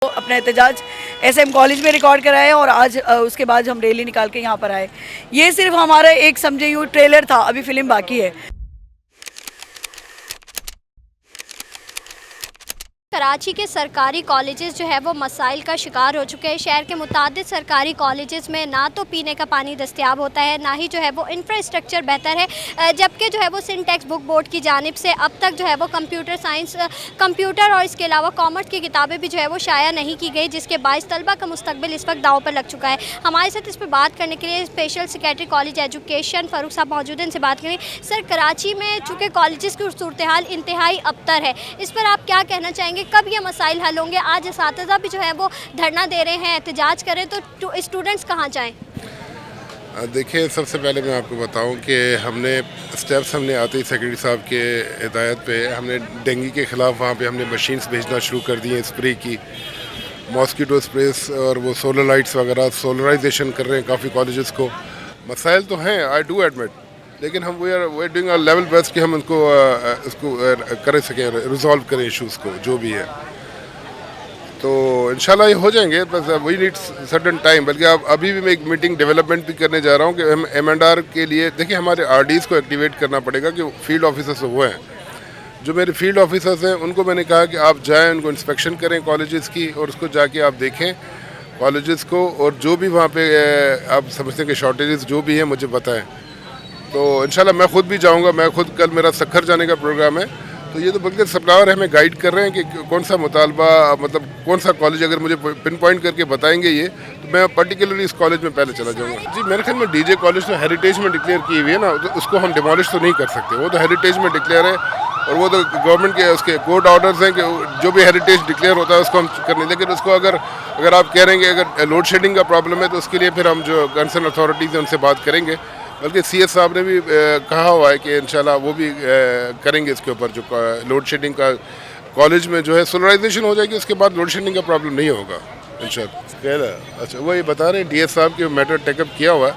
अपना एहतजाज SM college में रिकॉर्ड कराया और आज उसके बाद हम रैली निकाल के यहाँ पर आए। ये सिर्फ हमारा एक समझे यूँ ट्रेलर था, अभी फिल्म बाकी है। कराची के सरकारी कॉलेजेस जो है वो मसाइल का शिकार हो चुके हैं। शहर के मुतादिद सरकारी कॉलेजेस में ना तो पीने का पानी दस्तयाब होता है, ना ही जो है वो इंफ्रास्ट्रक्चर बेहतर है, जबकि जो है वो सिंटेक्स बुक बोर्ड की जानिब से अब तक जो है वो कंप्यूटर साइंस, कंप्यूटर और इसके अलावा कॉमर्स की किताबें भी जो है वो शाया नहीं की गई, जिसके बायस तलबा का मुस्तकबिल इस वक्त दाव पर लग चुका है। हमारे साथ इस पर बात करने के लिए special secretary college education Farooq साहब मौजूद हैं, इनसे बात करें। सर, कराची में चूँकि कॉलेजेस की सूरत हाल इंतहाई अबतर है, इस पर आप क्या कहना चाहेंगे? कब ये मसाइल हल होंगे? आज असातिज़ा भी जो है वो धरना दे रहे हैं, एहतजाज करें, तो स्टूडेंट्स कहाँ जाएं? देखिए, सबसे पहले मैं आपको बताऊं कि हमने आते ही सेक्रेटरी साहब के हिदायत पे हमने डेंगू के ख़िलाफ़ वहाँ पे हमने मशीन्स भेजना शुरू कर दी हैं, स्प्रे की, मॉस्किटो स्प्रेस, और वो सोलर लाइट्स वगैरह सोलराइजेशन कर रहे हैं काफ़ी कॉलेजेस को। मसाइल तो हैं, आई डू एडमिट, लेकिन हम we are doing our level best कि हम इसको कर सकें, रिजॉल्व करें इश्यूज़ को जो भी है। तो इंशाल्लाह ये हो जाएंगे, बस वी नीड सर्टन टाइम। बल्कि अभी भी मैं एक मीटिंग डेवलपमेंट भी करने जा रहा हूँ कि हम M&R के लिए, देखिए, हमारे RDs को एक्टिवेट करना पड़ेगा कि फील्ड ऑफिसर्स वो हैं, जो मेरे फील्ड ऑफिसर्स हैं, उनको मैंने कहा कि आप जाएँ, उनको इंस्पेक्शन करें कॉलेजेस की, और उसको जाके आप देखें कॉलेजेस को, और जो भी वहाँ पे आप समझते हैं कि शॉर्टेजेस जो भी हैं मुझे बताएँ। तो इंशाल्लाह मैं ख़ुद भी जाऊँगा, मैं ख़ुद कल मेरा सक्खर जाने का प्रोग्राम है। तो ये तो बल्कि सप्लायर हमें गाइड कर रहे हैं कि कौन सा मुतालबा, मतलब कौन सा कॉलेज अगर मुझे पिन पॉइंट करके बताएंगे ये, तो मैं पर्टिकुलरली इस कॉलेज में पहले चला जाऊँगा। जी, मेरे ख्याल में DJ कॉलेज तो हेरिटेज में डिक्लेयर की हुई है ना, तो उसको हम डिमोलिश तो नहीं कर सकते, वो तो हेरिटेज में डिक्लेयर है, और वो तो गवर्नमेंट के उसके कोर्ट ऑर्डर्स हैं कि जो भी हेरिटेज डिक्लेयर होता है उसको हम करने। लेकिन उसको अगर आप कह रहे हैं कि अगर लोड शेडिंग का प्रॉब्लम है, तो उसके लिए फिर हम जो कंसर्न अथॉरिटीज़ हैं उनसे बात करेंगे। बल्कि CS साहब ने भी कहा हुआ है कि इंशाल्लाह वो भी करेंगे इसके ऊपर, जो लोड शेडिंग का कॉलेज में जो है सोलराइजेशन हो जाएगी, उसके बाद लोड शेडिंग का प्रॉब्लम नहीं होगा इंशाल्लाह। अच्छा, वो ये बता रहे हैं DS साहब के मैटर टेकअप किया हुआ है,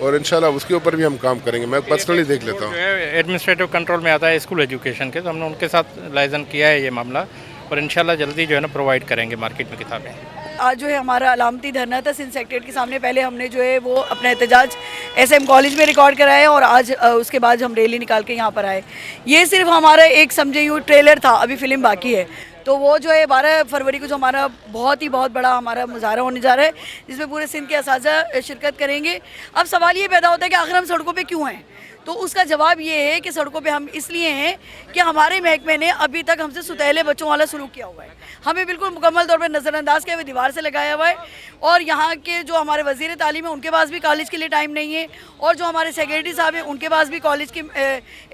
और इंशाल्लाह उसके ऊपर भी हम काम करेंगे। मैं पर्सनली देख लेता हूँ। एडमिनिस्ट्रेटिव कंट्रोल में आता है स्कूल एजुकेशन के, तो हमने उनके साथ लाइजन किया है ये मामला, और इंशाल्लाह जल्दी जो है ना प्रोवाइड करेंगे मार्केट में किताबें। आज जो है हमारा अलामती धरना था सिंध सेक्रेटरीट के सामने। पहले हमने जो है वो अपना एहतजाज एसएम कॉलेज में रिकॉर्ड कराया और आज उसके बाद हम रैली निकाल के यहाँ पर आए। ये सिर्फ हमारा एक समझे यूँ ट्रेलर था, अभी फिल्म बाकी है। तो वो जो है 12 फरवरी को जो हमारा बहुत बड़ा हमारा मुजाहरा होने जा रहा है, जिसमें पूरे सिंध के असातिज़ा शिरकत करेंगे। अब सवाल ये पैदा होता है कि आखिर हम सड़कों पे क्यों हैं? तो उसका जवाब ये है कि सड़कों पे हम इसलिए हैं कि हमारे महकमे ने अभी तक हमसे सुतैले बच्चों वाला सलूक किया हुआ है। हमें बिल्कुल मुकम्मल तौर पर नज़रअंदाज किया हुआ, दीवार से लगाया हुआ है। और यहाँ के जो हमारे वज़ीर तालीम है, उनके पास भी कॉलेज के लिए टाइम नहीं है, और जो हमारे सेक्रेटरी साहब हैं, उनके पास भी कॉलेज की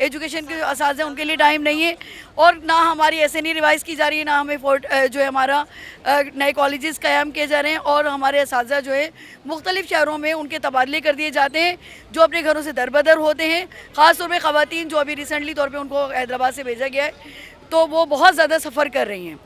एजुकेशन के असातिज़ा हैं, उनके लिए टाइम नहीं है। और ना हमारी SNE रिवाइज़ की जा रही है, ना हमें जो है हमारा नए कॉलेजेस क़याम किए जा रहे हैं, और हमारे असातिज़ा जो है मुख्तलिफ़ शहरों में उनके तबादले कर दिए जाते हैं, जो अपने घरों से दरबदर होते हैं। ख़ास तौर पे ख़वातीन, जो अभी रिसेंटली तौर पे उनको हैदराबाद से भेजा गया है, तो वो बहुत ज़्यादा सफ़र कर रही हैं।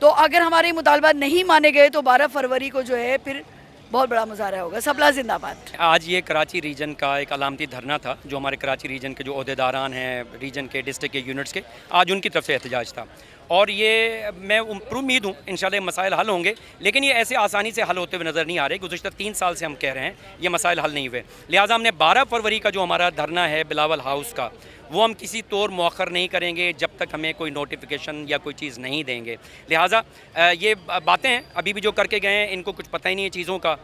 तो अगर हमारे मुतालबात नहीं माने गए तो 12 फरवरी को जो है फिर बहुत बड़ा मुजाहरा होगा। सपला जिंदाबाद। आज ये कराची रीजन का एक अलामती धरना था, जो हमारे कराची रीजन के जो ओहदेदारान हैं, रीजन के, डिस्ट्रिक्ट के यूनिट्स के, आज उनकी तरफ से एहतजाज था। और ये मैं उम्मीद हूँ इंशाल्लाह मसाइल हल होंगे, लेकिन ये ऐसे आसानी से हल होते हुए नज़र नहीं आ रहे। गुज़श्ता 3 साल से हम कह रहे हैं ये मसाइल हल नहीं हुए। लिहाजा हमने 12 फरवरी का जो हमारा धरना है बिलावल हाउस का, वो हम किसी तौर मौखर नहीं करेंगे जब तक हमें कोई नोटिफिकेशन या कोई चीज़ नहीं देंगे। लिहाजा ये बातें हैं अभी भी जो करके गए हैं, इनको कुछ पता ही नहीं है चीज़ों का।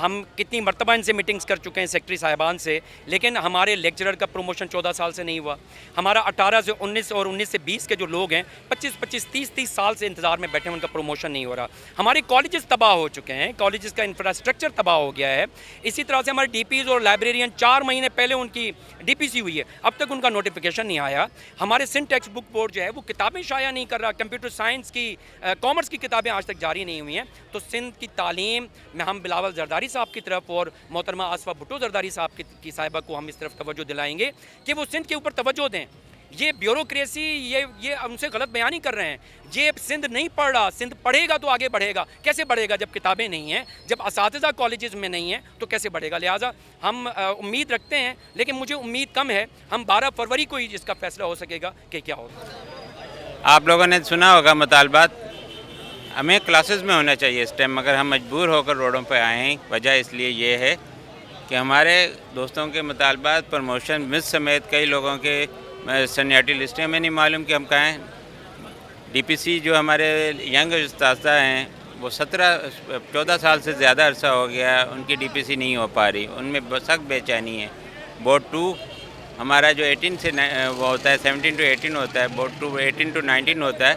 हम कितनी मरतबा इनसे मीटिंग्स कर चुके हैं सेक्रेटरी साहिबान से, लेकिन हमारे लेक्चरर का प्रमोशन 14 साल से नहीं हुआ। हमारा 18 से 19 और 19 से 20 के जो लोग हैं 25-25, 30-30 साल से इंतज़ार में बैठे हैं, उनका प्रमोशन नहीं हो रहा। हमारे कॉलेजेस तबाह हो चुके हैं, कॉलेजेस का इंफ्रास्ट्रक्चर तबाह हो गया है। इसी तरह से हमारे DPs और लाइब्रेरियन 4 महीने पहले उनकी DPC हुई है, अब तक उनका नोटिफिकेशन नहीं आया। हमारे सिंटेक्स बुक बोर्ड जो है वो किताबें शाया नहीं कर रहा, कंप्यूटर साइंस की, कॉमर्स की किताबें आज तक जारी नहीं हुई हैं। तो सिंध की तालीम में हम बिलावल जरदारी साहब की तरफ और मोहतरमा आसफा भुट्टो जरदारी साहब की साहिबा को हम इस तरफ तवज्जो दिलाएंगे कि वो सिंध के ऊपर तवज्जो दें। ये ब्यूरोक्रेसी, ये उनसे गलत बयानी कर रहे हैं। ये सिंध नहीं पढ़ रहा, सिंध पढ़ेगा तो आगे बढ़ेगा। कैसे बढ़ेगा जब किताबें नहीं हैं, जब असातिज़ा कॉलेजेस में नहीं हैं, तो कैसे बढ़ेगा? लिहाजा हम उम्मीद रखते हैं, लेकिन मुझे उम्मीद कम है। हम 12 फरवरी को ही इसका फैसला हो सकेगा कि क्या होगा। आप लोगों ने सुना होगा मुतालबात हमें क्लासेस में होना चाहिए इस टाइम, मगर हम मजबूर होकर रोडों पर आए हैं। वजह इसलिए ये है कि हमारे दोस्तों के मुतालबात प्रमोशन मिस समेत कई लोगों के सीनियरिटी लिस्टें हमें नहीं मालूम कि हम कहाँ हैं। डीपीसी जो हमारे यंग उस्तादा हैं वो 14 साल से ज़्यादा अरसा हो गया, उनकी डीपीसी नहीं हो पा रही, उनमें सख्त बेचैनी है। बोर्ड 2 हमारा जो 18 से वो होता है 17 to 18 होता है, बोर्ड 2 18 to 19 होता है,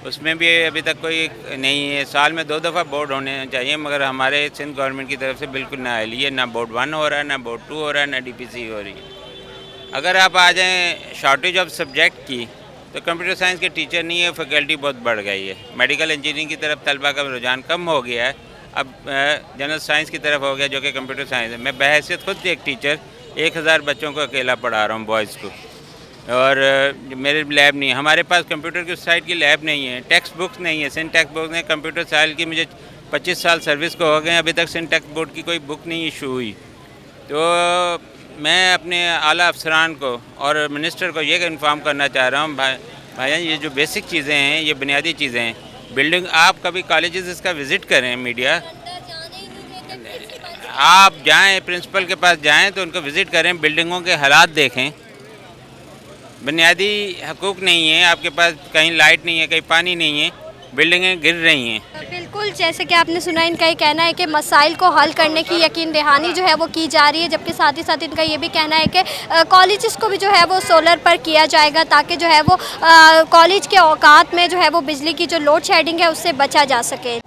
उसमें भी अभी तक कोई नहीं है। साल में 2 दफ़ा बोर्ड होने चाहिए, मगर हमारे सिंध गवर्नमेंट की तरफ से बिल्कुल ना है। ये ना बोर्ड 1 हो रहा है, ना बोर्ड 2 हो रहा है, ना डीपीसी हो रही है। अगर आप आ जाएँ शॉर्टेज ऑफ सब्जेक्ट की, तो कंप्यूटर साइंस के टीचर नहीं है, फैकल्टी बहुत बढ़ गई है। मेडिकल इंजीनियरिंग की तरफ तलबा का रुझान कम हो गया है, अब जनरल साइंस की तरफ हो गया जो कि कंप्यूटर साइंस है। मैं बहैसियत खुद एक टीचर 1000 बच्चों को अकेला पढ़ा रहा हूँ बॉयज़ को, और मेरे लैब नहीं है। हमारे पास कंप्यूटर की उस साइड की लैब नहीं है, टेक्स्ट बुक्स नहीं है। सिंध टेक्स्ट बुक्स हैं कंप्यूटर साइंस की, मुझे 25 साल सर्विस को हो गए, अभी तक सिंध टेक्स्ट बोर्ड की कोई बुक नहीं इशू हुई। तो मैं अपने आला अफसरान को और मिनिस्टर को ये इन्फॉर्म करना चाह रहा हूँ, भाई ये जो बेसिक चीज़ें हैं, ये बुनियादी चीज़ें हैं। बिल्डिंग आप कभी कॉलेजेस इसका विज़िट करें, मीडिया आप जाएं, प्रिंसिपल के पास जाएं तो उनको विज़िट करें, बिल्डिंगों के हालात देखें। बुनियादी हकूक़ नहीं है आपके पास, कहीं लाइट नहीं है, कहीं पानी नहीं है, बिल्डिंगें गिर रही हैं। बिल्कुल, जैसे कि आपने सुना, इनका ये कहना है कि मसाइल को हल करने की यकीन दहानी जो है वो की जा रही है, जबकि साथ ही साथ इनका ये भी कहना है कि कॉलेजेस को भी जो है वो सोलर पर किया जाएगा, ताकि जो है वो कॉलेज के औकात में जो है वो बिजली की जो लोड शेडिंग है उससे बचा जा सके।